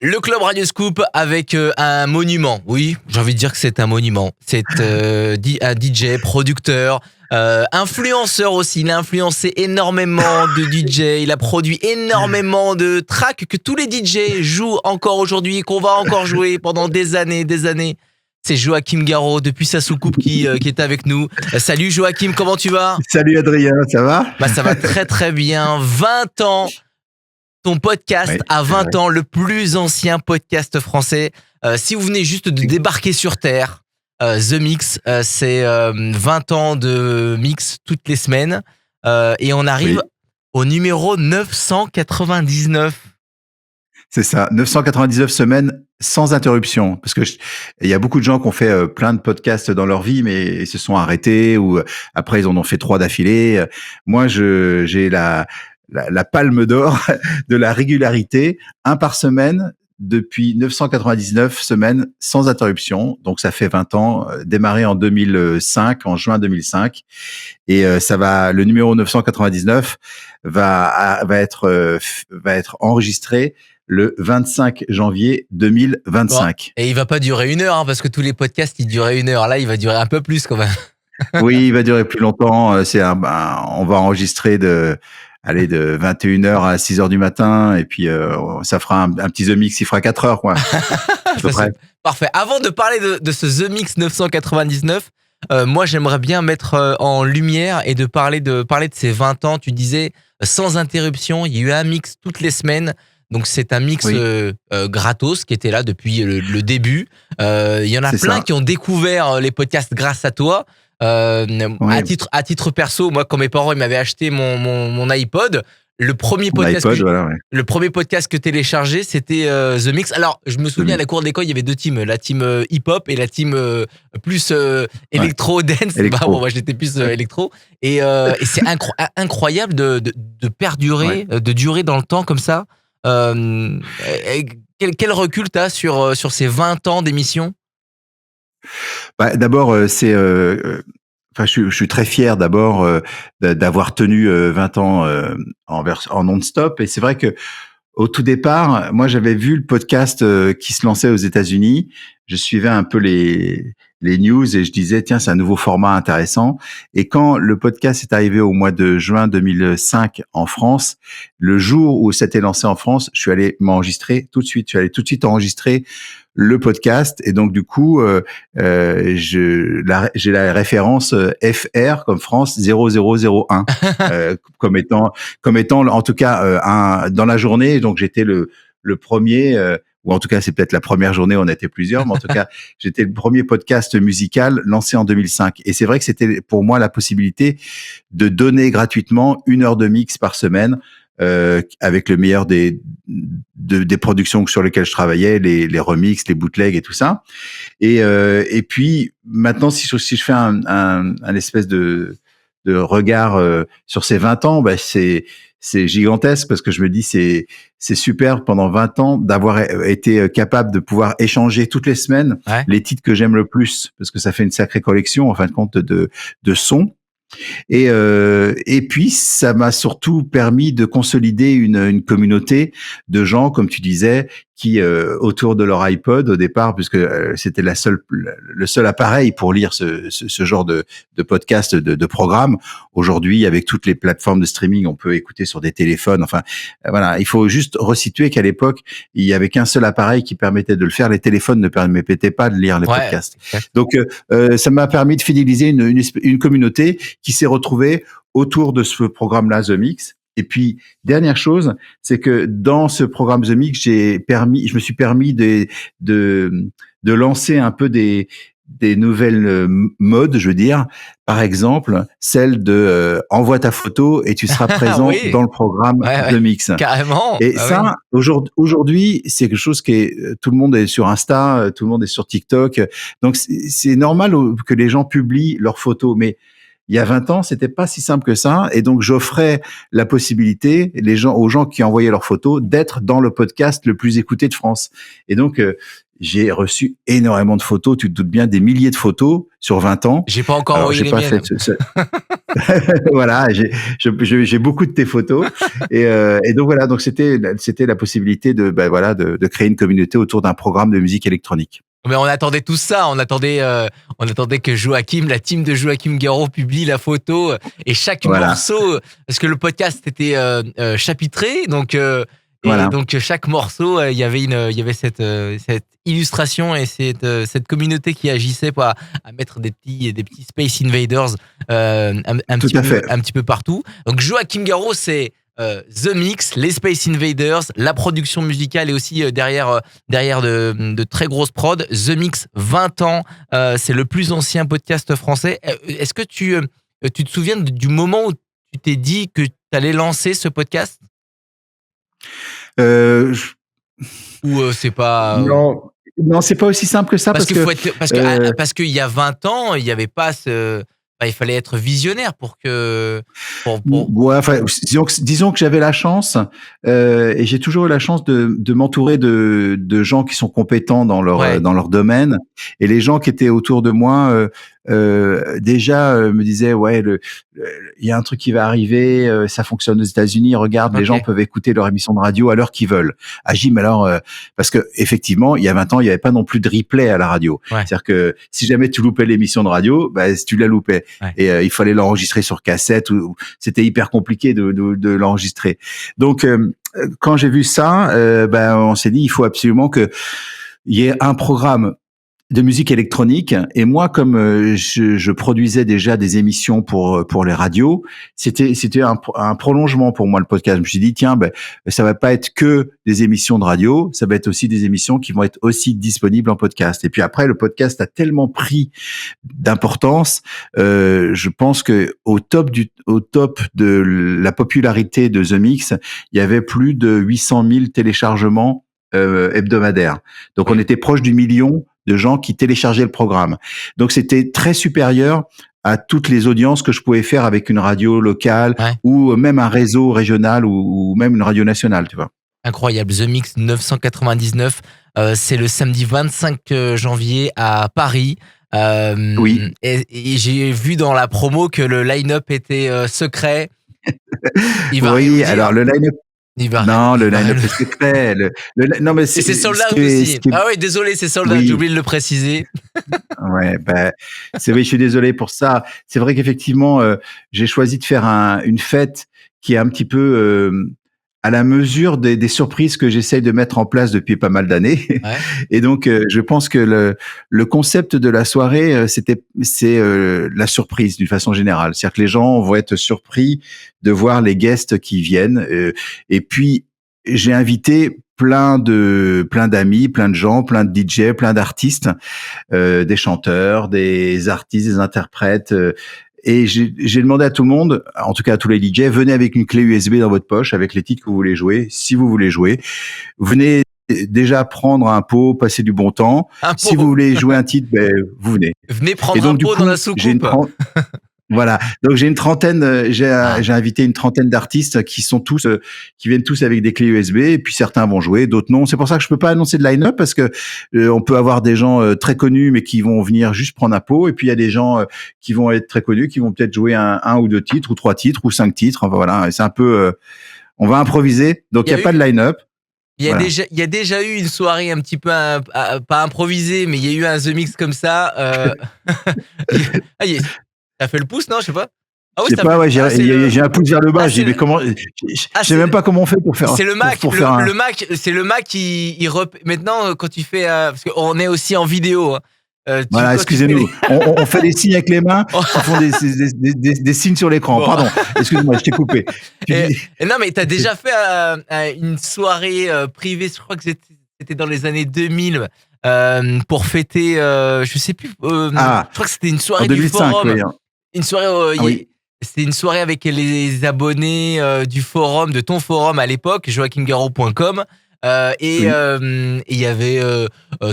Le Club Radio Scoop avec un monument. Oui, j'ai envie de dire que c'est un monument. C'est un DJ, producteur, influenceur aussi. Il a influencé énormément de DJ. Il a produit énormément de tracks que tous les DJ jouent encore aujourd'hui, qu'on va encore jouer pendant des années, des années. C'est Joachim Garraud depuis sa soucoupe qui est avec nous. Salut Joachim, comment tu vas? Salut Adrien, ça va? Bah ça va très très bien. 20 ans. Ton podcast Oui, a c'est 20 vrai. ans, le plus ancien podcast français. Si vous venez juste de débarquer sur Terre, The Mix, c'est 20 ans de mix toutes les semaines. Et on arrive Oui, au numéro 999. c'est ça. 999 semaines sans interruption. Parce que il y a beaucoup de gens qui ont fait plein de podcasts dans leur vie, mais ils se sont arrêtés ou après ils en ont fait 3 d'affilée. Moi, j'ai la palme d'or de la régularité, un par semaine depuis 999 semaines sans interruption. Donc ça fait 20 ans, démarré en 2005, en juin 2005. Et le numéro 999 va être enregistré le 25 janvier Bon, 2025. et il va pas durer 1 heure, hein, parce que tous les podcasts, ils duraient 1 heure. Là, il va durer un peu plus quand même. Oui, il va durer plus longtemps. On va enregistrer de 21h à 6h du matin, et puis ça fera un petit The Mix, il fera 4 heures, quoi, à peu Ça, près. c'est parfait. Avant de parler de ce The Mix 999, moi j'aimerais bien mettre en lumière et de parler de ces 20 ans. Tu disais sans interruption, il y a eu un mix toutes les semaines. Donc c'est un mix Oui, gratos qui était là depuis le début. Il y en a c'est plein ça. qui ont découvert les podcasts grâce à toi. Oui, À titre perso, moi quand mes parents ils m'avaient acheté mon iPod, le premier mon podcast que iPod, voilà, ouais. le premier podcast que téléchargé, c'était The Mix. Alors, je me The souviens à Mix. la cour d'école, il y avait 2 teams, la team hip-hop et la team plus Ouais, électro dance. Bah bon, électro. moi j'étais plus électro. Et c'est incroyable de Ouais. perdurer, de durer dans le temps comme ça. Quel recul t'as sur ces 20 ans d'émission? Bah, d'abord, enfin, je suis très fier d'abord d'avoir tenu 20 ans en non-stop. Et c'est vrai que au tout départ, moi, j'avais vu le podcast qui se lançait aux États-Unis. Je suivais un peu les news et je disais, tiens, c'est un nouveau format intéressant. Et quand le podcast est arrivé au mois de juin 2005 en France, le jour où c'était lancé en France, je suis allé m'enregistrer tout de suite. Je suis allé tout de suite enregistrer le podcast. Et donc, du coup, j'ai la référence FR comme France 0001 comme étant en tout cas dans la journée. Donc j'étais le premier, ou en tout cas c'est peut-être la première journée, on était plusieurs, mais en tout cas j'étais le premier podcast musical lancé en 2005. Et c'est vrai que c'était pour moi la possibilité de donner gratuitement 1 heure de mix par semaine. Avec le meilleur des productions sur lesquelles je travaillais, les remixes, les bootlegs et tout ça. Et puis maintenant, si je fais un espèce de regard sur ces 20 ans, bah, c'est gigantesque parce que je me dis c'est super pendant 20 ans d'avoir été capable de pouvoir échanger toutes les semaines Ouais. les titres que j'aime le plus, parce que ça fait une sacrée collection en fin de compte de sons. Et puis, ça m'a surtout permis de consolider une communauté de gens, comme tu disais, qui autour de leur iPod au départ, puisque c'était le seul appareil pour lire ce genre de podcast, de programme. Aujourd'hui, avec toutes les plateformes de streaming, on peut écouter sur des téléphones. Enfin, voilà, il faut juste resituer qu'à l'époque, il y avait qu'un seul appareil qui permettait de le faire. Les téléphones ne permettaient pas de lire les Ouais, podcasts. exact. Donc, ça m'a permis de fidéliser une communauté qui s'est retrouvée autour de ce programme-là, The Mix. Et puis, dernière chose, c'est que dans ce programme The Mix, je me suis permis de lancer un peu des nouvelles modes, je veux dire. Par exemple, celle de envoie ta photo et tu seras Ah présent oui, dans le programme ouais, The ouais, Mix. carrément. Et Ah oui. ça, aujourd'hui, c'est quelque chose qui est, tout le monde est sur Insta, tout le monde est sur TikTok. Donc, c'est normal que les gens publient leurs photos, mais il y a 20 ans, c'était pas si simple que ça. Et donc, j'offrais la possibilité aux gens qui envoyaient leurs photos d'être dans le podcast le plus écouté de France. Et donc, j'ai reçu énormément de photos. Tu te doutes bien, des milliers de photos sur 20 ans. J'ai pas encore Alors, envoyé j'ai les pas miennes. fait voilà, j'ai beaucoup de tes photos. Et donc voilà, donc c'était la possibilité de créer une communauté autour d'un programme de musique électronique. Mais on attendait tout ça, on attendait que Joachim, la team de Joachim Garraud publie la photo et chaque morceau, parce que le podcast était chapitré, donc donc chaque morceau, il y avait cette illustration et cette communauté qui agissait à mettre des petits Space Invaders un petit peu partout. Donc Joachim Garraud, c'est The Mix, les Space Invaders, la production musicale et aussi derrière de très grosses prods. The Mix, 20 ans, c'est le plus ancien podcast français. Est-ce que tu te souviens du moment où tu t'es dit que tu allais lancer ce podcast ? Ou c'est pas... Non, c'est pas aussi simple que ça parce qu'il y a 20 ans, il y avait pas il fallait être visionnaire pour que. Ouais, enfin, disons que j'avais la chance et j'ai toujours eu la chance de m'entourer de gens qui sont compétents dans leur domaine, et les gens qui étaient autour de moi déjà me disaient il y a un truc qui va arriver, ça fonctionne aux États-Unis, regarde, les gens peuvent écouter leur émission de radio à l'heure qu'ils veulent. Ah, Jim, alors parce que effectivement, il y a 20 ans, il y avait pas non plus de replay à la radio. C'est-à-dire que si jamais tu loupais l'émission de radio, tu la loupais. Et il fallait l'enregistrer sur cassette, ou c'était hyper compliqué de l'enregistrer. Donc quand j'ai vu ça, on s'est dit il faut absolument que il y ait un programme de musique électronique. Et moi, comme je produisais déjà des émissions pour les radios, c'était un prolongement pour moi, le podcast. Je me suis dit tiens, ça va pas être que des émissions de radio, ça va être aussi des émissions qui vont être aussi disponibles en podcast. Et puis après, le podcast a tellement pris d'importance, je pense que au top de la popularité de The Mix, il y avait plus de 800 000 téléchargements hebdomadaires. Donc on était proche du million de gens qui téléchargeaient le programme. Donc c'était très supérieur à toutes les audiences que je pouvais faire avec une radio locale ou même un réseau régional ou même une radio nationale, tu vois. Incroyable. The Mix 999, c'est le samedi 25 janvier à Paris. Oui. Et j'ai vu dans la promo que le line-up était secret. Oui, alors le line-up. Non, le line-up est secret. Non, mais c'est sold out aussi. Ah oui, désolé, c'est sold out. J'ai oublié de le préciser. Ouais, c'est vrai, je suis désolé pour ça. C'est vrai qu'effectivement, j'ai choisi de faire une fête qui est un petit peu à la mesure des surprises que j'essaye de mettre en place depuis pas mal d'années. Et donc, je pense que le concept de la soirée, c'est la surprise d'une façon générale. C'est-à-dire que les gens vont être surpris de voir les guests qui viennent. Et puis, j'ai invité plein d'amis, plein de gens, plein de DJ, plein d'artistes, des chanteurs, des artistes, des interprètes. Et j'ai demandé à tout le monde, en tout cas à tous les DJ, venez avec une clé USB dans votre poche avec les titres que vous voulez jouer. Si vous voulez jouer, venez déjà prendre un pot, passer du bon temps. Si vous voulez jouer un titre, vous venez. Venez prendre un pot dans la soucoupe. Voilà. Donc j'ai une trentaine, j'ai invité une trentaine d'artistes qui viennent tous avec des clés USB, et puis certains vont jouer, d'autres non. C'est pour ça que je peux pas annoncer de line-up parce que on peut avoir des gens très connus mais qui vont venir juste prendre un pot, et puis il y a des gens qui vont être très connus qui vont peut-être jouer un ou deux titres ou trois titres ou 5 titres. Enfin voilà, et c'est un peu on va improviser. Donc il y a pas de line-up. Il y a déjà eu une soirée un petit peu pas improvisée, mais il y a eu un The Mix comme ça. T'as fait le pouce, non? Je sais pas. Ah oui, j'ai un pouce vers le bas. J'ai dit, mais comment? Je sais même pas comment on fait pour faire. C'est le Mac. C'est le Mac qui maintenant, quand tu fais, parce qu'on est aussi en vidéo. Voilà, excusez-nous. On fait des signes avec les mains. On fait des signes sur l'écran. Bon. Pardon. Excuse-moi, je t'ai coupé. Non, mais t'as déjà fait une soirée privée. Je crois que c'était dans les années 2000. Pour fêter, je sais plus. Je crois que c'était une soirée 2005, du forum. Oui, hein. Une soirée. C'était une soirée avec les abonnés du forum, de ton forum à l'époque, joachimgarraud.com. Et Oui. il y avait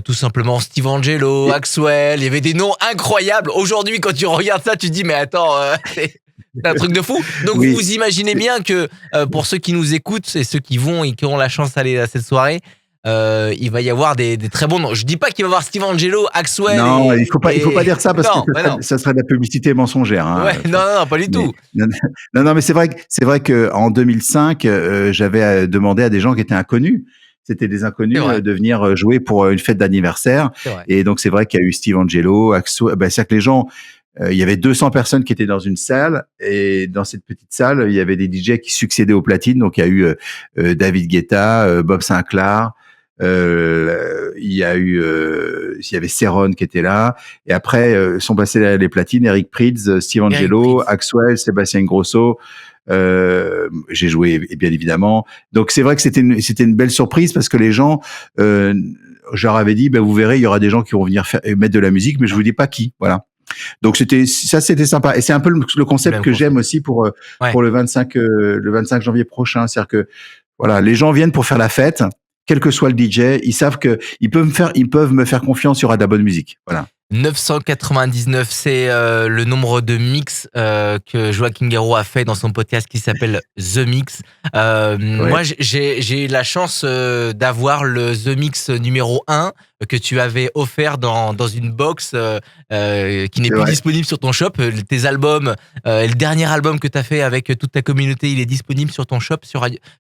tout simplement Steve Angelo, Et, Axwell, il y avait des noms incroyables. Aujourd'hui, quand tu regardes ça, tu te dis, mais attends, c'est un truc de fou. Donc oui. vous imaginez bien que pour ceux qui nous écoutent et ceux qui vont et qui ont la chance d'aller à cette soirée, il va y avoir des très bons noms. Je dis pas qu'il va y avoir Steve Angelo, Axwell Non, il faut pas et... dire ça parce que Non, bah non. ça serait de la publicité mensongère. Ouais, Hein. non, non, non, pas du Mais tout. non, non, mais c'est vrai que en 2005, j'avais demandé à des gens qui étaient inconnus. C'était des C'est inconnus vrai, de venir jouer pour une fête d'anniversaire. c'est vrai. Et donc c'est vrai qu'il y a eu Steve Angelo, Axo. Ben, c'est-à-dire que les gens, il y avait 200 personnes qui étaient dans une salle et dans cette petite salle, il y avait des DJ qui succédaient aux platines. Donc il y a eu David Guetta, Bob Sinclair. Il y avait Céron qui était là, et après sont passés les platines, Eric Prydz, Steve Eric Angelo, Prydz. Axwell, Sébastien Grosso. J'ai joué bien évidemment. Donc c'est vrai que c'était une belle surprise parce que les gens, je leur avais dit, ben vous verrez, il y aura des gens qui vont venir mettre de la musique, mais je vous dis pas qui. Voilà. Donc c'était sympa, et c'est un peu le C'est le concept même que j'aime concept. aussi Ouais. pour le 25 janvier prochain, c'est-à-dire que voilà, les gens viennent pour faire la fête, quel que soit le DJ, ils savent que ils peuvent me faire confiance, il y aura de la bonne musique. Voilà. 999, c'est le nombre de mix que Joaquin Garraud a fait dans son podcast qui s'appelle The Mix. Ouais. Moi, j'ai eu la chance d'avoir le The Mix numéro 1 que tu avais offert dans une box qui n'est C'est plus vrai. disponible sur ton shop. Tes albums, le dernier album que tu as fait avec toute ta communauté, il est disponible sur ton shop,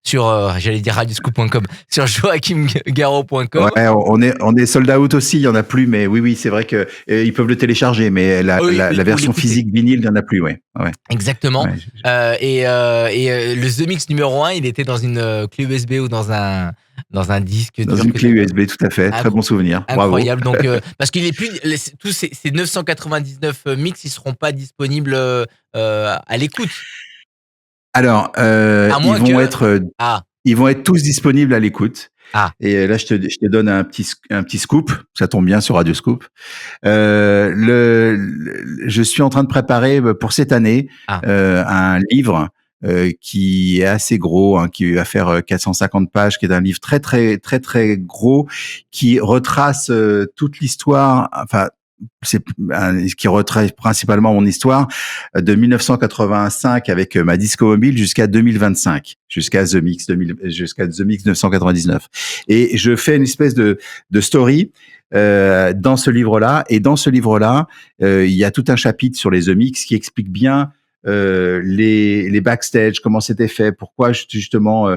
j'allais dire radioscoop.com, sur joaquimgarraud.com. Ouais, on est sold out aussi, il y en a plus, mais oui, c'est vrai que ils peuvent le télécharger, mais Oui, la ou version l'écouter. physique vinyle, il y en a plus, ouais. Ouais. Exactement. Ouais. Le The Mix numéro 1, il était dans une clé USB ou dans un disque Dans dur une que clé tu avais. USB, tout à fait, très bon souvenir. Bravo. Incroyable. Donc, parce qu'il est plus, tous ces 999 mix, ils seront pas disponibles à l'écoute. Alors, À moins que, ah, ils vont être tous disponibles à l'écoute. ah, Et là, je te donne un petit scoop. Ça tombe bien sur Radio Scoop. Je suis en train de préparer pour cette année ah. un livre qui est assez gros, hein, qui va faire 450 pages, qui est un livre très gros, qui retrace toute l'histoire. Enfin, qui retrace principalement mon histoire de 1985 avec ma disco mobile jusqu'à 2025, jusqu'à The Mix 999. Et je fais une espèce de story dans ce livre-là. Et dans ce livre-là, il y a tout un chapitre sur les The Mix qui explique bien les backstage, comment c'était fait, pourquoi justement,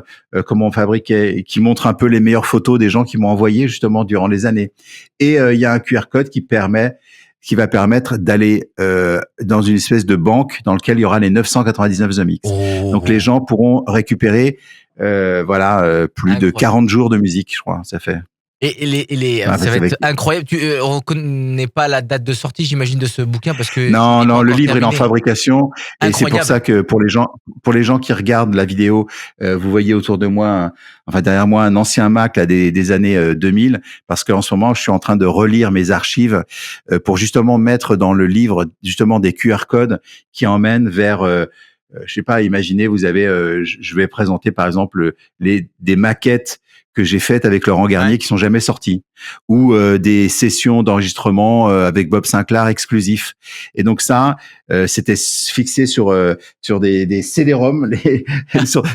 comment on fabriquait, et qui montre un peu les meilleures photos des gens qui m'ont envoyé justement durant les années. Et il y a un QR code qui va permettre d'aller dans une espèce de banque dans lequel il y aura les 999 The Mix. Donc les Oh, gens pourront récupérer plus de incroyable. 40 jours de musique, je crois. Ça fait. Ça va Avec... être incroyable. On connaît pas la date de sortie, j'imagine, de ce bouquin parce que il Non, n'est pas non, le encore livre il est en terminé. fabrication, et c'est pour Incroyable. ça que pour les gens qui regardent la vidéo, vous voyez autour de moi, enfin derrière moi, un ancien Mac là, des années 2000, parce qu'en ce moment je suis en train de relire mes archives pour justement mettre dans le livre justement des QR codes qui emmènent vers je sais pas, imaginez, vous avez, je vais présenter par exemple des maquettes que j'ai faites avec Laurent Garnier Ouais. qui sont jamais sorties, ou des sessions d'enregistrement avec Bob Sinclair exclusifs. Et donc ça, c'était fixé sur des CD-ROM,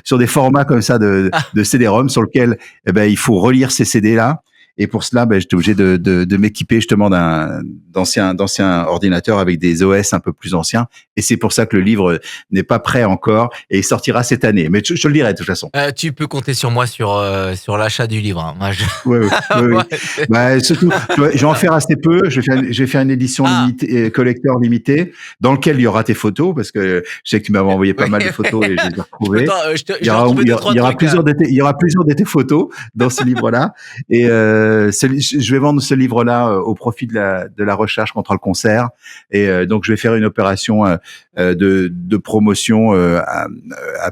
sur des formats comme ça de CD-ROM sur lequel eh ben il faut relire ces CD là. Et pour cela, ben, j'étais obligé de m'équiper justement d'ancien ordinateur avec des OS un peu plus anciens. Et c'est pour ça que le livre n'est pas prêt encore et il sortira cette année. Mais je te le dirai de toute façon. Tu peux compter sur moi sur l'achat du livre. Hein. Moi, Oui. Ouais. Bah, surtout, tu vois, je vais en faire assez peu. Je vais faire une édition Ah. limitée, collector limitée, dans lequel il y aura tes photos, parce que je sais que tu m'avais envoyé pas mal de photos et je les ai retrouvées. Attends, je Il y vais aura, retrouver deux, trois il y aura trucs là. il y aura plusieurs de tes photos dans ce livre-là. Et je vais vendre ce livre-là au profit de la recherche contre le cancer. Et donc, je vais faire une opération de promotion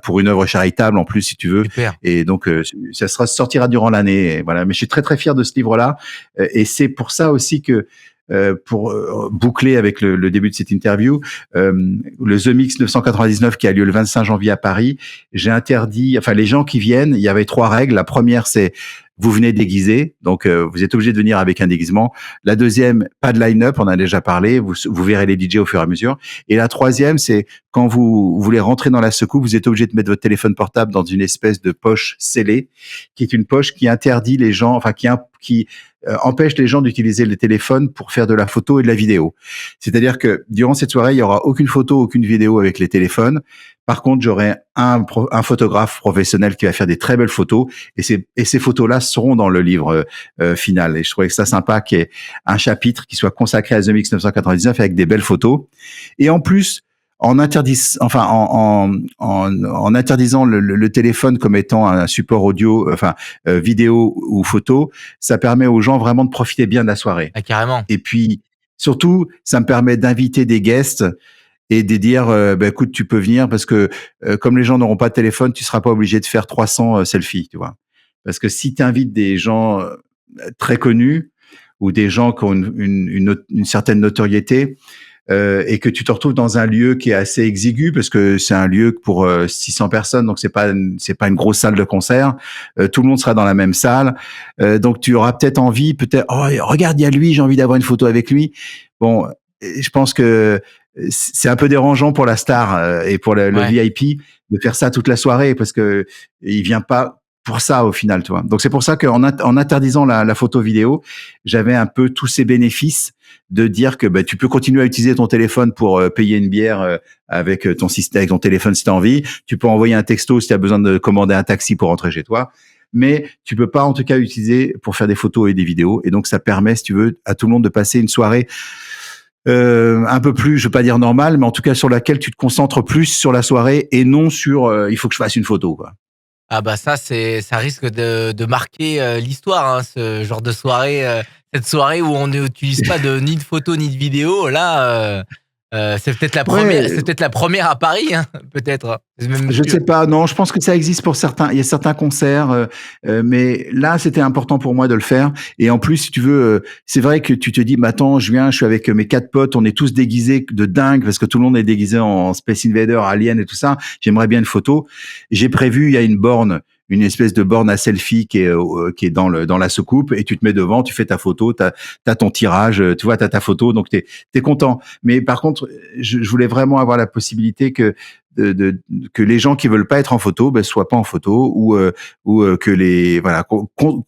pour une œuvre charitable en plus, si tu veux. Super. Et donc, ça sortira durant l'année. Et voilà. Mais je suis très fier de ce livre-là. Et c'est pour ça aussi que pour boucler avec le début de cette interview, le The Mix 999 qui a lieu le 25 janvier à Paris, j'ai interdit, enfin les gens qui viennent, il y avait 3 règles. La première, c'est vous venez déguisé, donc vous êtes obligé de venir avec un déguisement. La deuxième, pas de line-up, on a déjà parlé, vous verrez les DJ au fur et à mesure. Et la troisième, c'est quand vous voulez rentrer dans la secoupe, vous êtes obligé de mettre votre téléphone portable dans une espèce de poche scellée, qui est une poche qui interdit les gens, enfin qui empêche les gens d'utiliser le téléphone pour faire de la photo et de la vidéo. C'est-à-dire que durant cette soirée, il y aura aucune photo, aucune vidéo avec les téléphones. Par contre, j'aurai un photographe professionnel qui va faire des très belles photos et ces photos-là seront dans le livre final. Et je trouvais que ça sympa qu'il y ait un chapitre qui soit consacré à The Mix 999 avec des belles photos. Et en plus, en interdisant le téléphone comme étant un support audio, vidéo ou photo, ça permet aux gens vraiment de profiter bien de la soirée. Ah, carrément. Et puis, surtout, ça me permet d'inviter des guests et de dire, écoute, tu peux venir parce que comme les gens n'auront pas de téléphone, tu seras pas obligé de faire 300 selfies, tu vois. Parce que si tu invites des gens très connus ou des gens qui ont une certaine notoriété, et que tu te retrouves dans un lieu qui est assez exigu parce que c'est un lieu pour 600 personnes, donc c'est pas une grosse salle de concert. Tout le monde sera dans la même salle, donc tu auras peut-être envie, oh regarde, il y a lui, j'ai envie d'avoir une photo avec lui. Bon, je pense que c'est un peu dérangeant pour la star et pour le VIP de faire ça toute la soirée parce que il vient pas pour ça au final, tu vois. Donc c'est pour ça qu'en interdisant la photo vidéo, j'avais un peu tous ces bénéfices de dire que tu peux continuer à utiliser ton téléphone pour payer une bière avec ton système, avec ton téléphone si tu as envie. Tu peux envoyer un texto si tu as besoin de commander un taxi pour rentrer chez toi. Mais tu peux pas en tout cas utiliser pour faire des photos et des vidéos. Et donc ça permet, si tu veux, à tout le monde de passer une soirée un peu plus, je veux pas dire normale, mais en tout cas sur laquelle tu te concentres plus sur la soirée et non sur il faut que je fasse une photo, quoi. Ah bah ça risque de marquer l'histoire, hein, ce genre de soirée, cette soirée où on n'utilise pas ni de photos ni de vidéos. Là, c'est peut-être la première, c'est peut-être la première à Paris, hein, peut-être. Je ne sais pas, non, je pense que ça existe pour certains. Il y a certains concerts, mais là, c'était important pour moi de le faire. Et en plus, si tu veux, c'est vrai que tu te dis, attends, je suis avec mes 4 potes, on est tous déguisés de dingue parce que tout le monde est déguisé en Space Invader, Alien et tout ça. J'aimerais bien une photo. J'ai prévu, il y a une espèce de borne à selfie qui est dans la soucoupe et tu te mets devant, tu fais ta photo, t'as ton tirage, tu vois, t'as ta photo, donc t'es content. Mais par contre, je voulais vraiment avoir la possibilité que les gens qui veulent pas être en photo soient pas en photo ou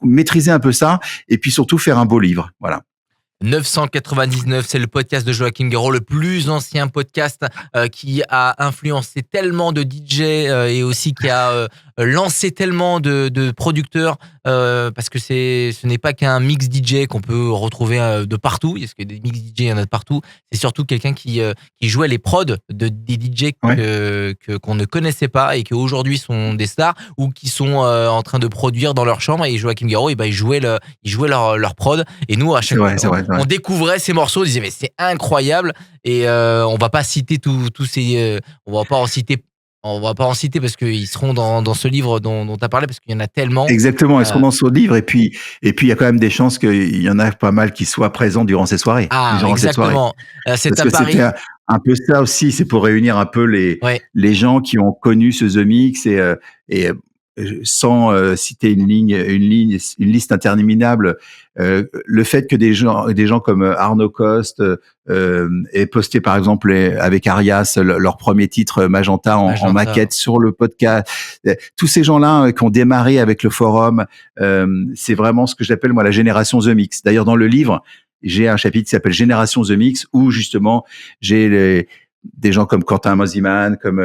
maîtriser un peu ça et puis surtout faire un beau livre, voilà. 999, c'est le podcast de Joachim Garraud, le plus ancien podcast qui a influencé tellement de DJ et aussi qui a lancé tellement de producteurs parce que ce n'est pas qu'un mix DJ qu'on peut retrouver de partout, parce que des mix DJ, il y en a de partout. C'est surtout quelqu'un qui jouait les prods des DJ qu'on ne connaissait pas et qui aujourd'hui sont des stars ou qui sont en train de produire dans leur chambre. Et Joachim Garraud, il jouait leur prod. Et nous, à chaque fois, on découvrait ces morceaux, on disait mais c'est incroyable. Et on va pas citer tous ces, on va pas en citer parce qu'ils seront dans ce livre dont tu as parlé parce qu'il y en a tellement. Exactement, ils seront dans ce livre et puis il y a quand même des chances qu'il y en a pas mal qui soient présents durant ces soirées. Ah, exactement. C'est à Paris. C'était un peu ça aussi, c'est pour réunir un peu les gens qui ont connu ce The Mix et sans citer une liste interminable, le fait que des gens comme Arnaud Coste aient posté par exemple avec Arias leur premier titre Magenta en maquette sur le podcast, tous ces gens-là qui ont démarré avec le forum, c'est vraiment ce que j'appelle moi la génération The Mix. D'ailleurs dans le livre, j'ai un chapitre qui s'appelle Génération The Mix où justement j'ai des gens comme Quentin Mosiman, comme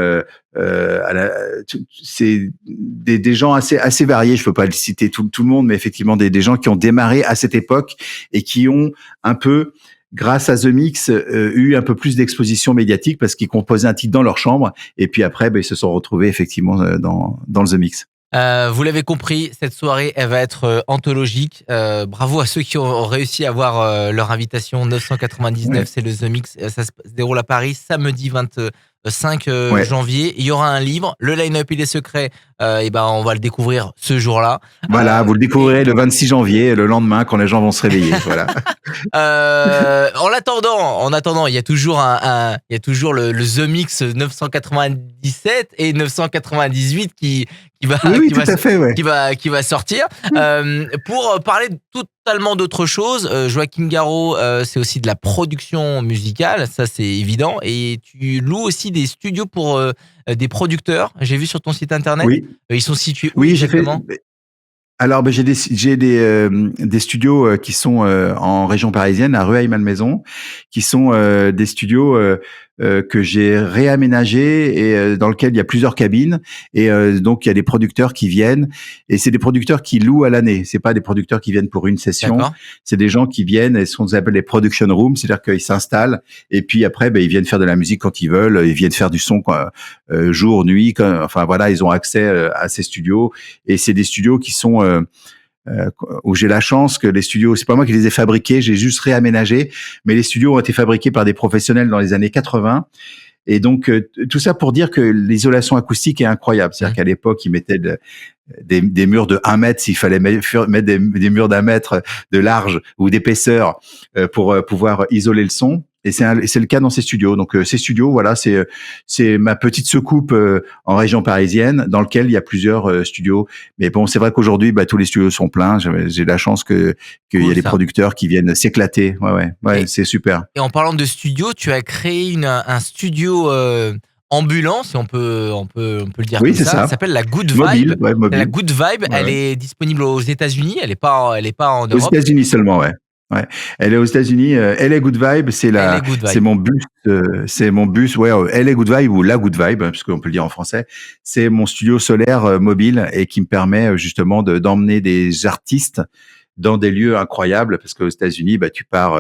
c'est des gens assez variés. Je peux pas le citer tout le monde, mais effectivement des gens qui ont démarré à cette époque et qui ont un peu, grâce à The Mix, eu un peu plus d'exposition médiatique parce qu'ils composaient un titre dans leur chambre et puis après, ils se sont retrouvés effectivement dans le The Mix. Vous l'avez compris, cette soirée, elle va être anthologique. Bravo à ceux qui ont réussi à avoir leur invitation. 999, c'est le The Mix. Ça se déroule à Paris samedi 5 Ouais. janvier. Il y aura un livre. Le line-up, il est secret. Et ben, on va le découvrir ce jour-là. Voilà, vous le Et découvrirez le 26 janvier, le lendemain, quand les gens vont se réveiller. Voilà. en attendant, il y a toujours il y a toujours le The Mix 997 et 998 qui va, Oui, oui, qui tout va, à fait, ouais. qui va sortir. Pour parler totalement d'autre chose, Joachim Garraud, c'est aussi de la production musicale, ça c'est évident. Et tu loues aussi des studios pour des producteurs. J'ai vu sur ton site internet. Oui, Ils sont situés où oui, j'ai fait. exactement? Alors, ben, j'ai des studios qui sont en région parisienne, à Rueil-Malmaison, qui sont des studios que j'ai réaménagés et dans lequel il y a plusieurs cabines. Et donc, il y a des producteurs qui viennent. Et c'est des producteurs qui louent à l'année. C'est pas des producteurs qui viennent pour une session. D'accord. C'est des gens qui viennent et ce qu'on appelle les production rooms, c'est-à-dire qu'ils s'installent et puis après, ben, ils viennent faire de la musique quand ils veulent. Ils viennent faire du son quoi, jour, nuit. Enfin voilà, ils ont accès à ces studios. Et c'est des studios qui sont où j'ai la chance que les studios, c'est pas moi qui les ai fabriqués, j'ai juste réaménagé, mais les studios ont été fabriqués par des professionnels dans les années 80. Et donc tout ça pour dire que l'isolation acoustique est incroyable. Mmh. C'est-à-dire qu'à l'époque, ils mettaient des murs de 1 mètre s'il fallait mettre des murs d'1 mètre de large ou d'épaisseur pour pouvoir isoler le son. Et c'est le cas dans ces studios. Donc ces studios, voilà, c'est ma petite soucoupe en région parisienne dans lequel il y a plusieurs studios. Mais bon, c'est vrai qu'aujourd'hui, bah, tous les studios sont pleins. J'ai la chance qu'il y Cool a des ça. producteurs qui viennent s'éclater. Ouais, Et c'est super. Et en parlant de studio, tu as créé un studio ambulant, si on peut le dire Oui, comme c'est ça. Ça ça. s'appelle la Good Vibe. Mobile, ouais, La mobile. Good Vibe, Ouais, elle ouais. est disponible aux États-Unis. Elle est pas en Aux Europe. États-Unis seulement, ouais. Ouais. Elle est aux États-Unis. LA Good Vibe, Elle est Good c'est Vibe. mon bus, ouais, LA Good Vibe ou la Good Vibe, hein, puisqu'on peut le dire en français. C'est mon studio solaire mobile et qui me permet justement d'emmener des artistes dans des lieux incroyables parce qu'aux États-Unis, bah, tu pars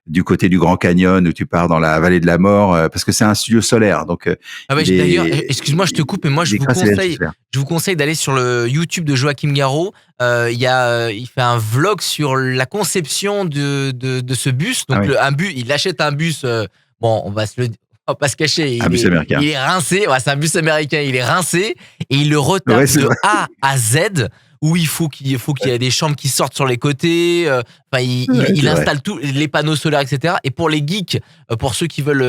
du côté du Grand Canyon ou tu pars dans la vallée de la mort parce que c'est un studio solaire. Donc, Ah ouais, d'ailleurs, excuse-moi, je te coupe, mais moi il est grâce à l'atmosphère. je vous conseille d'aller sur le YouTube de Joachim Garraud. Il fait un vlog sur la conception de ce bus. Ah Donc, oui, il achète un bus. Bon, on va pas se cacher, un bus américain. il est rincé. Ouais, c'est un bus américain, il est rincé et il le Ouais, retape c'est de vrai. A à Z. Où il faut qu'il y ait des chambres qui sortent sur les côtés. Enfin, Ouais, il c'est vrai. installe tous les panneaux solaires, etc. Et pour les geeks, pour ceux qui veulent,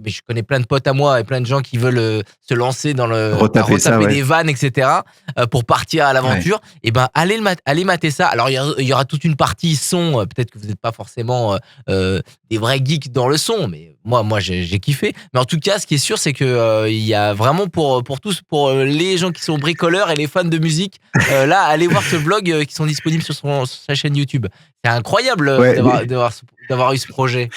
mais je connais plein de potes à moi et plein de gens qui veulent se lancer Retaper ça, retaper ouais. des vannes, etc. Pour partir à Ouais. l'aventure. Et ben, allez mater ça. Alors il y aura toute une partie son. Peut-être que vous n'êtes pas forcément des vrais geeks dans le son, mais moi j'ai kiffé. Mais en tout cas, ce qui est sûr, c'est que il y a vraiment pour tous, pour les gens qui sont bricoleurs et les fans de musique. Là, allez voir ce vlog qui sont disponibles sur sa chaîne YouTube. C'est incroyable Ouais, d'avoir eu ce projet.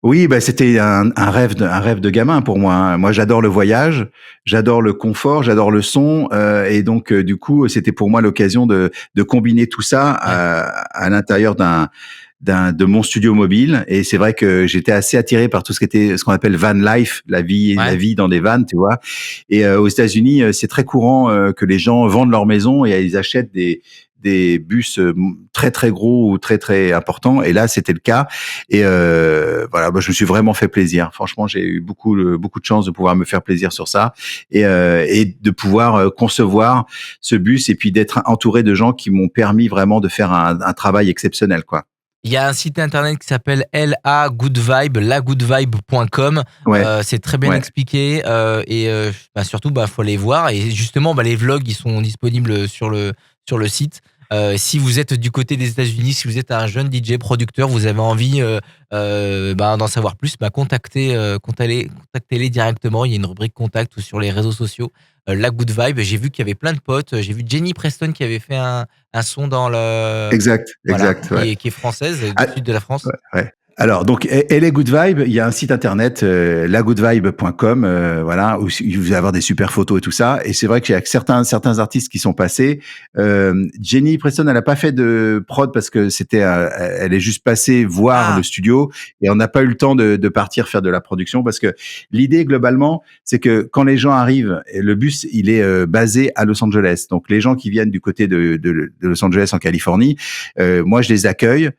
oui, bah, c'était un rêve de gamin pour moi, hein. Moi, j'adore le voyage, j'adore le confort, j'adore le son, et donc du coup, c'était pour moi l'occasion de combiner tout ça Ouais, à l'intérieur de mon studio mobile. Et c'est vrai que j'étais assez attiré par tout ce qu'on appelle van life, la ouais. vie dans des vannes, tu vois. Et aux États-Unis, c'est très courant que les gens vendent leur maison et ils achètent des bus très très gros ou très très importants. Et là, c'était le cas. Et voilà, moi, je me suis vraiment fait plaisir. Franchement, j'ai eu beaucoup de chance de pouvoir me faire plaisir sur ça et de pouvoir concevoir ce bus et puis d'être entouré de gens qui m'ont permis vraiment de faire un travail exceptionnel, quoi. Il y a un site internet qui s'appelle lagoodvibe, lagoodvibe.com. Ouais, C'est très bien ouais. expliqué et bah, surtout, bah, faut aller voir. Et justement, bah, les vlogs, ils sont disponibles sur le site. Si vous êtes du côté des États-Unis, si vous êtes un jeune DJ producteur, vous avez envie bah, d'en savoir plus, bah, contactez-les directement. Il y a une rubrique contact ou sur les réseaux sociaux. La Good Vibe. J'ai vu qu'il y avait plein de potes. J'ai vu Jenny Preston qui avait fait un son dans le Exact, voilà, exact, ouais. qui est française, du Ah, sud de la France. ouais, ouais. Alors, donc, LA Good Vibe, il y a un site internet, lagoodvibe.com, voilà, où vous allez avoir des super photos et tout ça. Et c'est vrai que j'ai certains artistes qui sont passés. Jenny Preston, elle n'a pas fait de prod parce que elle est juste passée voir le Ah! studio et on n'a pas eu le temps de partir faire de la production parce que l'idée globalement, c'est que quand les gens arrivent, et le bus, il est basé à Los Angeles. Donc, les gens qui viennent du côté de Los Angeles en Californie, moi, je les accueille.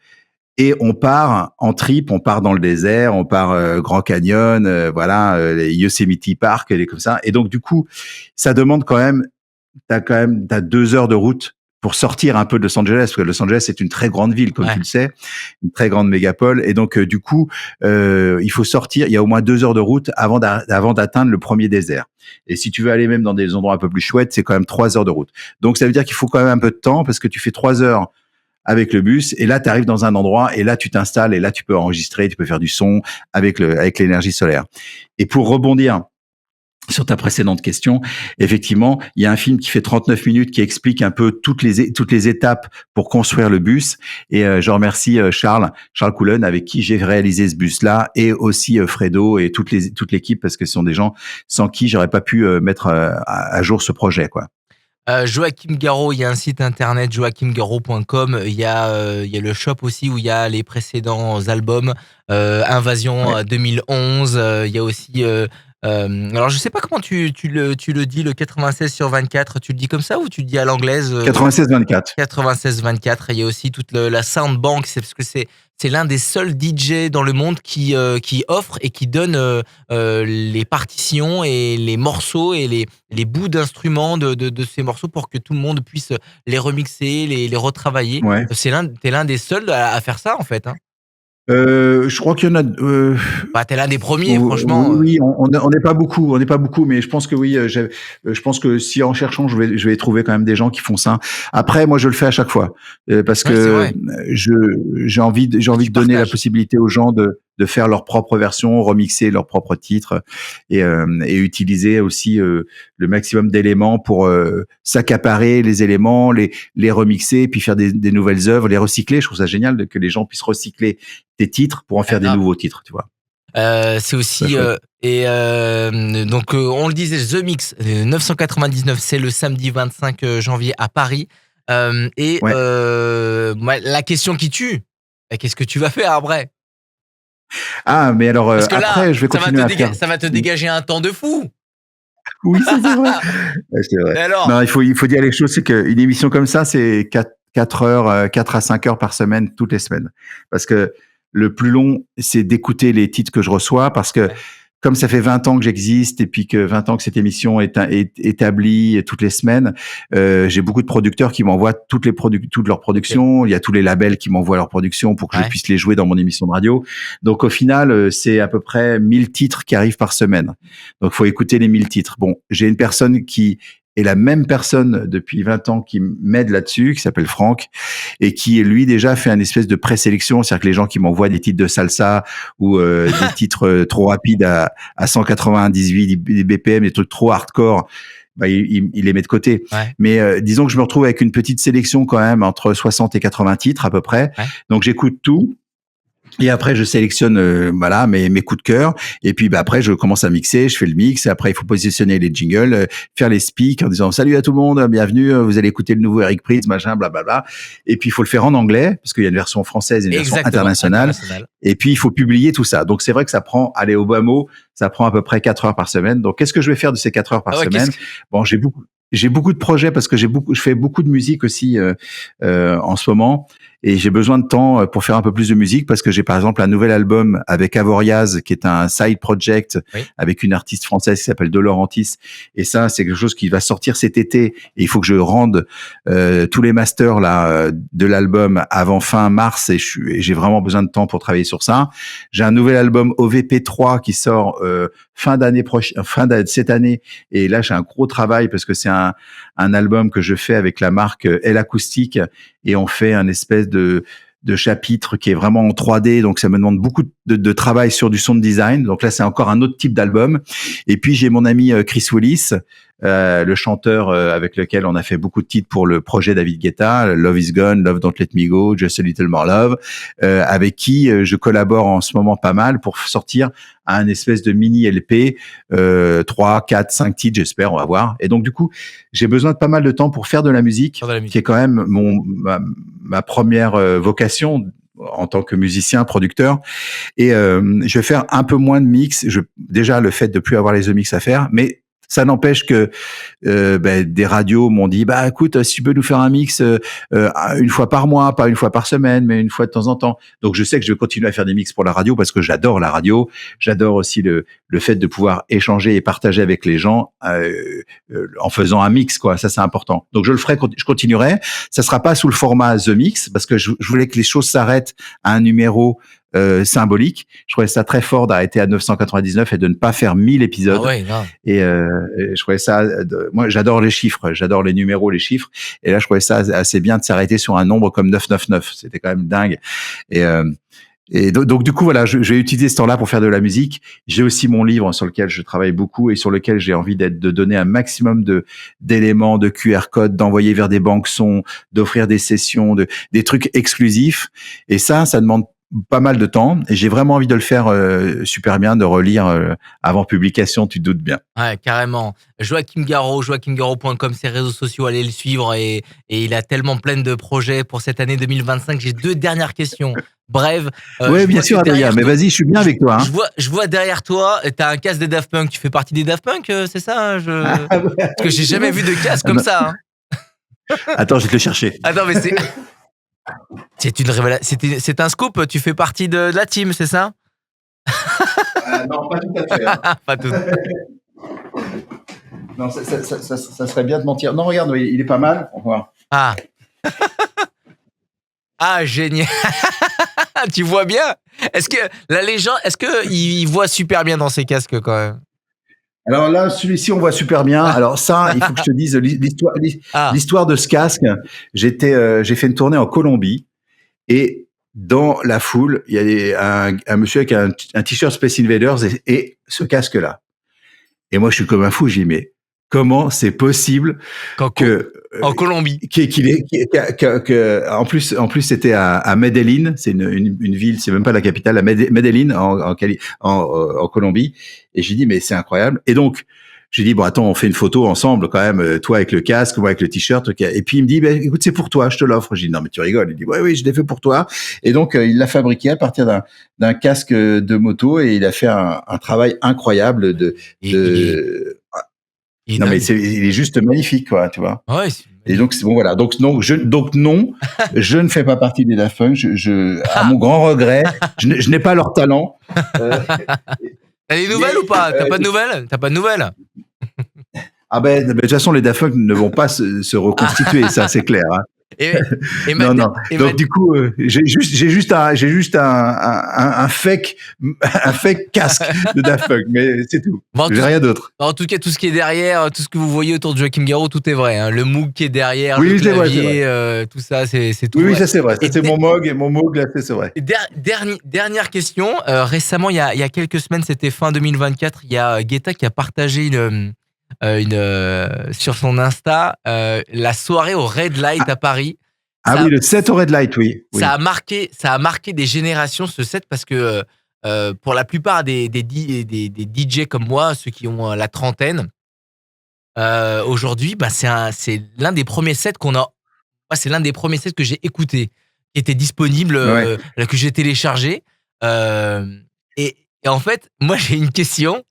Et on part en trip, on part dans le désert, on part Grand Canyon, les Yosemite Park, les comme ça. Et donc du coup, ça demande t'as 2 heures de route pour sortir un peu de Los Angeles, parce que Los Angeles est une très grande ville, comme tu le sais, une très grande mégapole. Et donc du coup, il faut sortir. Il y a au moins 2 heures de route avant d'atteindre le premier désert. Et si tu veux aller même dans des endroits un peu plus chouettes, c'est quand même 3 heures de route. Donc ça veut dire qu'il faut quand même un peu de temps, parce que tu fais 3 heures avec le bus, et là tu arrives dans un endroit, et là tu t'installes, et là tu peux enregistrer, tu peux faire du son avec l'énergie solaire. Et pour rebondir sur ta précédente question, effectivement, il y a un film qui fait 39 minutes qui explique un peu toutes les étapes pour construire le bus. Et je remercie Charles Coulen, avec qui j'ai réalisé ce bus-là, et aussi Fredo et toute l'équipe, parce que ce sont des gens sans qui j'aurais pas pu mettre à jour ce projet, quoi. Joachim Garraud, il y a un site internet joachimgarraud.com. Il y a le shop aussi où il y a les précédents albums. Invasion 2011. Il y a aussi. Alors je sais pas comment tu le dis, le 96/24. Tu le dis comme ça ou tu le dis à l'anglaise 96-24. 96/24. Il y a aussi toute la Sound Bank. C'est parce que c'est l'un des seuls DJ dans le monde qui offre et qui donne les partitions et les morceaux et les bouts d'instruments de ces morceaux pour que tout le monde puisse les remixer, les retravailler. Ouais. T'es l'un des seuls à faire ça en fait. Hein. Je crois qu'il y en a. Bah, t'es l'un des premiers, franchement. Oui, on n'est pas beaucoup, mais je pense que oui. Je pense que si en cherchant, je vais trouver quand même des gens qui font ça. Après, moi, je le fais à chaque fois parce que j'ai envie de donner la possibilité aux gens de faire leur propre version, remixer leurs propres titres et utiliser aussi le maximum d'éléments pour s'accaparer les éléments, les remixer, puis faire des nouvelles œuvres, les recycler. Je trouve ça génial que les gens puissent recycler des titres pour en faire des nouveaux titres, tu vois. C'est aussi donc on le disait, The Mix 999, c'est le samedi 25 janvier à Paris. La question qui tue, qu'est-ce que tu vas faire après? Ah, mais alors parce que après, là, je vais continuer à faire. Ça va te dégager un temps de fou. Oui, c'est vrai. C'est vrai. Alors non, il faut dire les choses, c'est qu'une émission comme ça, c'est 4 heures, 4 à 5 heures par semaine, toutes les semaines. Parce que le plus long, c'est d'écouter les titres que je reçois, parce que comme ça fait 20 ans que j'existe, et puis que 20 ans que cette émission est établie toutes les semaines, j'ai beaucoup de producteurs qui m'envoient toutes leurs productions. Il y a tous les labels qui m'envoient leurs productions pour que je puisse les jouer dans mon émission de radio. Donc au final, c'est à peu près 1000 titres qui arrivent par semaine. Donc il faut écouter les 1000 titres. Bon, j'ai une personne qui est la même personne depuis 20 ans qui m'aide là-dessus, qui s'appelle Franck, et qui, lui, déjà fait une espèce de présélection. C'est-à-dire que les gens qui m'envoient des titres de salsa ou des titres trop rapides à 198 BPM, des trucs trop hardcore, bah, il les met de côté. Ouais. Mais disons que je me retrouve avec une petite sélection quand même entre 60 et 80 titres à peu près. Ouais. Donc j'écoute tout. Et après, je sélectionne mes coups de cœur. Et puis après, je commence à mixer, je fais le mix. Et après, il faut positionner les jingles, faire les speaks en disant salut à tout le monde, bienvenue, vous allez écouter le nouveau Eric Prydz, machin, blablabla. Et puis il faut le faire en anglais parce qu'il y a une version française et une version internationale. Et puis il faut publier tout ça. Donc c'est vrai que ça prend, allez au bas mot, ça prend à peu près 4 heures par semaine. Donc qu'est-ce que je vais faire de ces 4 heures par semaine? Bon, j'ai beaucoup de projets parce que je fais beaucoup de musique aussi en ce moment. Et j'ai besoin de temps pour faire un peu plus de musique parce que j'ai par exemple un nouvel album avec Avoriaz qui est un side project avec une artiste française qui s'appelle Dolorantis. Et ça, c'est quelque chose qui va sortir cet été. Et il faut que je rende tous les masters là de l'album avant fin mars. Et j'ai vraiment besoin de temps pour travailler sur ça. J'ai un nouvel album OVP3 qui sort fin d'année prochaine, cette année. Et là, j'ai un gros travail parce que c'est un album que je fais avec la marque El Acoustique et on fait un espèce de chapitre qui est vraiment en 3D, donc ça me demande beaucoup de travail sur du sound design. Donc là, c'est encore un autre type d'album. Et puis j'ai mon ami Chris Willis, le chanteur avec lequel on a fait beaucoup de titres pour le projet David Guetta, Love Is Gone, Love Don't Let Me Go, Just a Little More Love, avec qui je collabore en ce moment pas mal pour sortir un espèce de mini LP, 3, 4, 5 titres, j'espère, on va voir. Et donc du coup, j'ai besoin de pas mal de temps pour faire de la musique, qui est quand même ma première vocation en tant que musicien, producteur. Et je vais faire un peu moins de mix. Déjà, le fait de plus avoir les The Mix à faire, mais Ça n'empêche que des radios m'ont dit bah écoute, si tu peux nous faire un mix une fois par mois, pas une fois par semaine, mais une fois de temps en temps. Donc je sais que je vais continuer à faire des mix pour la radio parce que j'adore la radio. J'adore aussi le fait de pouvoir échanger et partager avec les gens en faisant un mix, quoi. Ça c'est important. Donc je le ferai, je continuerai. Ça sera pas sous le format The Mix parce que je voulais que les choses s'arrêtent à un numéro symbolique. Je trouvais ça très fort d'arrêter à 999 et de ne pas faire 1000 épisodes. Ah ouais, non. Et je trouvais ça, moi j'adore les chiffres, j'adore les numéros, les chiffres. Et là je trouvais ça assez bien de s'arrêter sur un nombre comme 999. C'était quand même dingue. Et donc du coup voilà, je vais utiliser ce temps-là pour faire de la musique. J'ai aussi mon livre sur lequel je travaille beaucoup et sur lequel j'ai envie de donner un maximum d'éléments, de QR codes, d'envoyer vers des banques sons, d'offrir des sessions, des trucs exclusifs. Et ça demande pas mal de temps et j'ai vraiment envie de le faire super bien, de relire avant publication, tu te doutes bien. Ouais, carrément. Joachim Garraud, joachimgarraud.com, ses réseaux sociaux, allez le suivre et il a tellement plein de projets pour cette année 2025. J'ai 2 dernières questions. Bref. Oui, bien sûr, Adrien, mais vas-y, je suis bien avec toi. Hein. Je vois derrière toi, t'as un casque des Daft Punk. Tu fais partie des Daft Punk, c'est ça Parce que j'ai jamais vu de casque comme ça. Hein. Attends, je vais te le chercher. Attends, mais c'est une révélation. C'est un scoop. Tu fais partie de la team, c'est ça Non, pas tout à fait. Hein. Pas tout. Non, ça serait bien de mentir. Non, regarde, il est pas mal. On va voir. Ah. Ah, génial. Tu vois bien. Est-ce que la légende, il voit super bien dans ses casques quand même? Alors là, celui-ci, on voit super bien. Alors ça, il faut que je te dise l'histoire de ce casque. J'ai fait une tournée en Colombie et dans la foule, il y a un monsieur avec un t-shirt Space Invaders et ce casque-là. Et moi, je suis comme un fou. J'ai dit, mais comment c'est possible en Colombie en plus c'était à Medellín, c'est une ville, c'est même pas la capitale, à Medellín en Colombie. Et j'ai dit mais c'est incroyable. Et donc j'ai dit bon attends, on fait une photo ensemble quand même, toi avec le casque, moi avec le t-shirt. Et puis il me dit bah, écoute c'est pour toi, je te l'offre. J'ai dit non mais tu rigoles. Il dit oui je l'ai fait pour toi. Et donc il l'a fabriqué à partir d'un casque de moto et il a fait un travail incroyable non mais il est juste magnifique quoi, tu vois. Ouais. Et donc bon voilà, donc non, je ne fais pas partie des Daft Punk. À mon grand regret, je n'ai pas leur talent. T'as des nouvelles ou pas? T'as pas de nouvelles? Ah ben de toute façon les Daft Punk ne vont pas se reconstituer, ça c'est clair. Hein. Non. Donc du coup, j'ai juste un fake casque de Daft Punk, mais c'est tout. Bon, j'ai rien d'autre. En tout cas, tout ce qui est derrière, tout ce que vous voyez autour de Joachim Garraud, tout est vrai. Hein. Le Moog qui est derrière, oui, le clavier, c'est vrai. tout ça, c'est tout. Oui, ça c'est vrai. Ça, c'est mon Moog là, c'est vrai. Dernière question. Récemment, il y a quelques semaines, c'était fin 2024, il y a Guetta qui a partagé sur son Insta la soirée au Red Light à Paris. Oui, le set au Red Light, oui. Ça a marqué des générations ce set parce que pour la plupart des DJ comme moi, ceux qui ont la trentaine, aujourd'hui, bah c'est l'un des premiers sets c'est l'un des premiers sets que j'ai écouté, qui était disponible, que j'ai téléchargé. Et en fait, moi j'ai une question.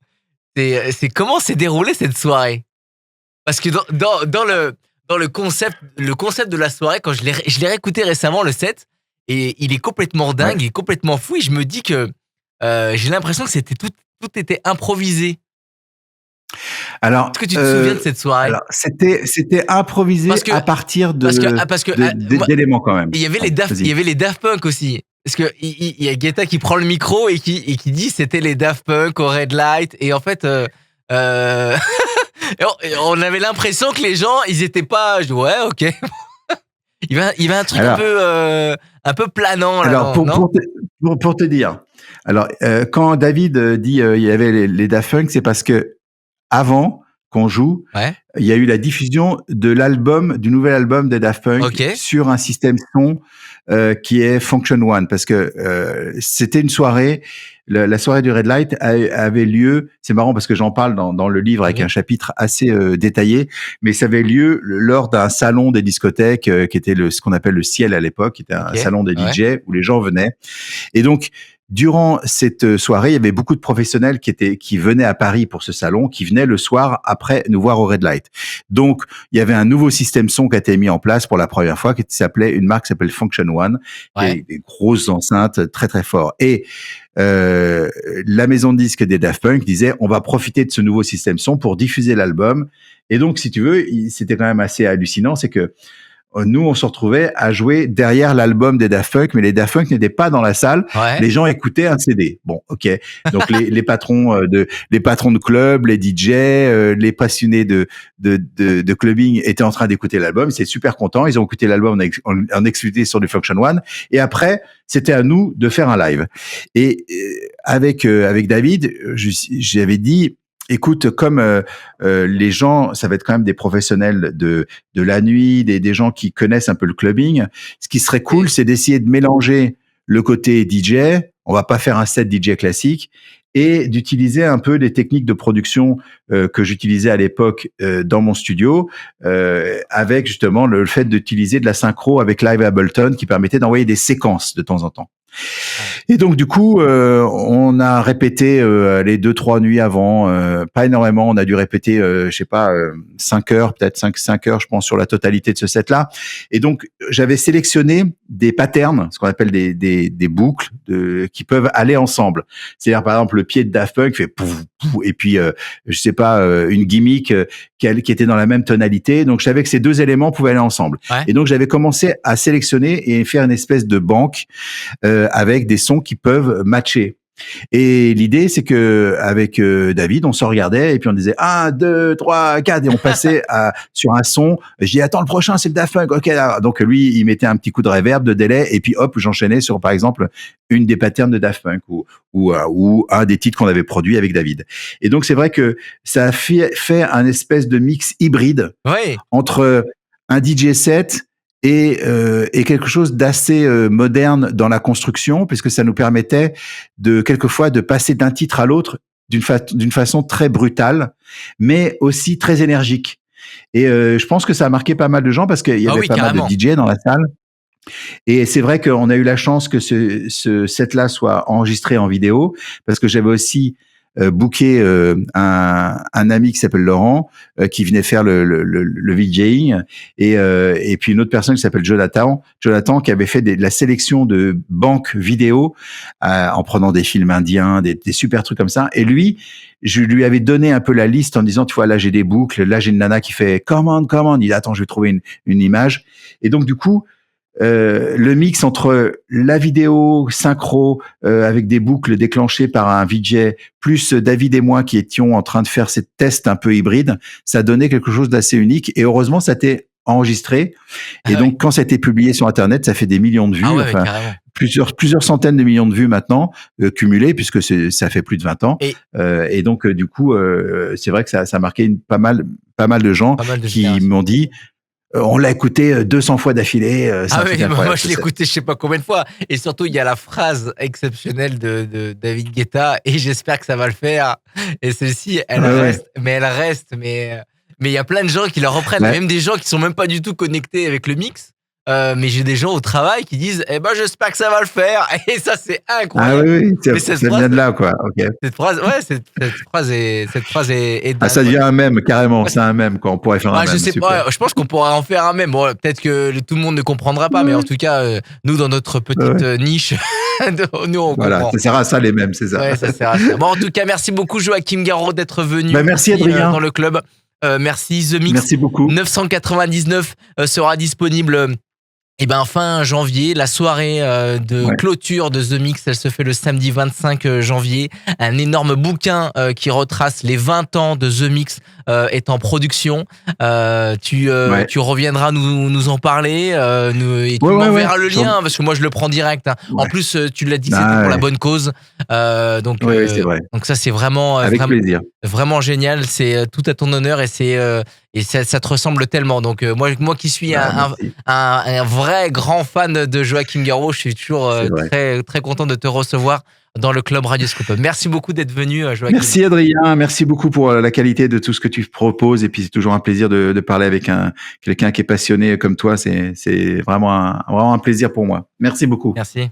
C'est comment s'est déroulée cette soirée? Parce que dans le concept de la soirée, quand je l'ai réécouté récemment, le set, et il est complètement dingue, il est complètement fou, et je me dis que j'ai l'impression que tout était improvisé. Alors, est-ce que tu te souviens de cette soirée? Alors, c'était improvisé à partir d'éléments quand même. Il y avait les Daft Punk aussi. Parce que il y a Guetta qui prend le micro et qui dit c'était les Daft Punk au Red Light, et en fait on avait l'impression que les gens ils étaient pas ouais ok. il y avait un truc un peu planant là. Alors pour te dire, alors quand David dit il y avait les Daft Punk, c'est parce que avant qu'on joue, il y a eu la diffusion du nouvel album des Daft Punk sur un système son qui est Function One, parce que c'était une soirée, la soirée du Red Light avait lieu, c'est marrant parce que j'en parle dans le livre avec un chapitre assez détaillé, mais ça avait lieu lors d'un salon des discothèques qui était ce qu'on appelle le Ciel à l'époque, qui était un salon des DJ où les gens venaient. Et donc durant cette soirée, il y avait beaucoup de professionnels qui venaient à Paris pour ce salon, qui venaient le soir après nous voir au Red Light. Donc, il y avait un nouveau système son qui a été mis en place pour la première fois, une marque qui s'appelle Function One, qui est des grosses enceintes très très fort. Et la maison de disques des Daft Punk disait on va profiter de ce nouveau système son pour diffuser l'album. Et donc, si tu veux, c'était quand même assez hallucinant, c'est que nous, on se retrouvait à jouer derrière l'album des Daft Punk, mais les Daft Punk n'étaient pas dans la salle. Ouais. Les gens écoutaient un CD. Bon, ok. Donc les patrons de club, les DJ, les passionnés de clubbing étaient en train d'écouter l'album. Ils étaient super contents. Ils ont écouté l'album en exclusivité sur du Function One. Et après, c'était à nous de faire un live. Et avec David, j'avais dit. Écoute, comme les gens, ça va être quand même des professionnels de la nuit, des gens qui connaissent un peu le clubbing. Ce qui serait cool, c'est d'essayer de mélanger le côté DJ. On va pas faire un set DJ classique et d'utiliser un peu les techniques de production que j'utilisais à l'époque dans mon studio, avec justement le fait d'utiliser de la synchro avec Live Ableton qui permettait d'envoyer des séquences de temps en temps. Et donc du coup, on a répété les 2-3 nuits avant, pas énormément. On a dû répéter, 5 heures, peut-être 5 heures, je pense, sur la totalité de ce set-là. Et donc j'avais sélectionné des patterns, ce qu'on appelle des boucles qui peuvent aller ensemble. C'est-à-dire par exemple le pied de Daft Punk fait pouf, pouf, et puis une gimmick qui était dans la même tonalité. Donc je savais que ces deux éléments pouvaient aller ensemble. Ouais. Et donc j'avais commencé à sélectionner et faire une espèce de banque avec des sons qui peuvent matcher. Et l'idée, c'est que avec David, on se regardait et puis on disait 1, 2, 3, 4 et on passait sur un son. Je dis attends, le prochain c'est le Daft Punk. Ok, là. Donc lui, il mettait un petit coup de reverb, de délai et puis hop, j'enchaînais sur par exemple une des patterns de Daft Punk ou un des titres qu'on avait produit avec David. Et donc c'est vrai que ça a fait un espèce de mix hybride entre un DJ set et quelque chose d'assez moderne dans la construction, puisque ça nous permettait quelquefois de passer d'un titre à l'autre d'une façon très brutale, mais aussi très énergique. Et je pense que ça a marqué pas mal de gens parce qu'il y avait pas mal de DJ dans la salle. Et c'est vrai qu'on a eu la chance que ce set-là soit enregistré en vidéo, parce que j'avais aussi booké un ami qui s'appelle Laurent qui venait faire le VJing et puis une autre personne qui s'appelle Jonathan qui avait fait de la sélection de banques vidéo en prenant des films indiens, des super trucs comme ça. Et lui, je lui avais donné un peu la liste en disant, tu vois, là j'ai des boucles, là j'ai une nana qui fait commande, il dit attends, je vais trouver une image. Et donc du coup le mix entre la vidéo synchro avec des boucles déclenchées par un VJ plus David et moi qui étions en train de faire ces tests un peu hybrides, ça donnait quelque chose d'assez unique et heureusement ça a été enregistré et donc quand ça a été publié sur internet ça fait des millions de vues, plusieurs centaines de millions de vues maintenant cumulées puisque ça fait plus de 20 ans et donc du coup c'est vrai que ça a marqué pas mal de gens qui m'ont dit on l'a écouté 200 fois d'affilée. Moi je l'ai écouté je sais pas combien de fois. Et surtout, il y a la phrase exceptionnelle de David Guetta et j'espère que ça va le faire. Et celle-ci, elle reste. Mais il y a plein de gens qui la reprennent. Ouais. Même des gens qui sont même pas du tout connectés avec le mix. Mais j'ai des gens au travail qui disent j'espère que ça va le faire et ça c'est incroyable. Ah oui, ça vient de là quoi. Okay. Cette phrase est ça devient un mème carrément, c'est un mème quoi. On pourrait faire un mème. Je sais pas, je pense qu'on pourrait en faire un mème. Bon, peut-être que tout le monde ne comprendra pas, mais en tout cas nous dans notre petite niche nous on comprend. Ça sert à ça les mèmes, c'est ça. Ouais, ça sert à ça. Bon, en tout cas, merci beaucoup Joachim Garraud d'être venu merci Adrien dans le club. Merci The Mix. Merci beaucoup. 999 sera disponible fin janvier, la soirée de clôture de The Mix, elle se fait le samedi 25 janvier. Un énorme bouquin qui retrace les 20 ans de The Mix est en production. Tu reviendras nous en parler et tu m'enverras le lien parce que moi je le prends direct. Hein. En plus, tu l'as dit que c'était pour la bonne cause. Donc c'est vrai. Donc ça c'est vraiment avec plaisir. Vraiment génial. C'est tout à ton honneur et ça te ressemble tellement. Donc moi qui suis un vrai grand fan de Joachim Garraud, je suis toujours très très content de te recevoir dans le club Radioscope. Merci beaucoup d'être venu, Joachim. Merci Adrien, merci beaucoup pour la qualité de tout ce que tu proposes et puis c'est toujours un plaisir de parler avec quelqu'un qui est passionné comme toi. C'est vraiment un plaisir pour moi. Merci beaucoup. Merci.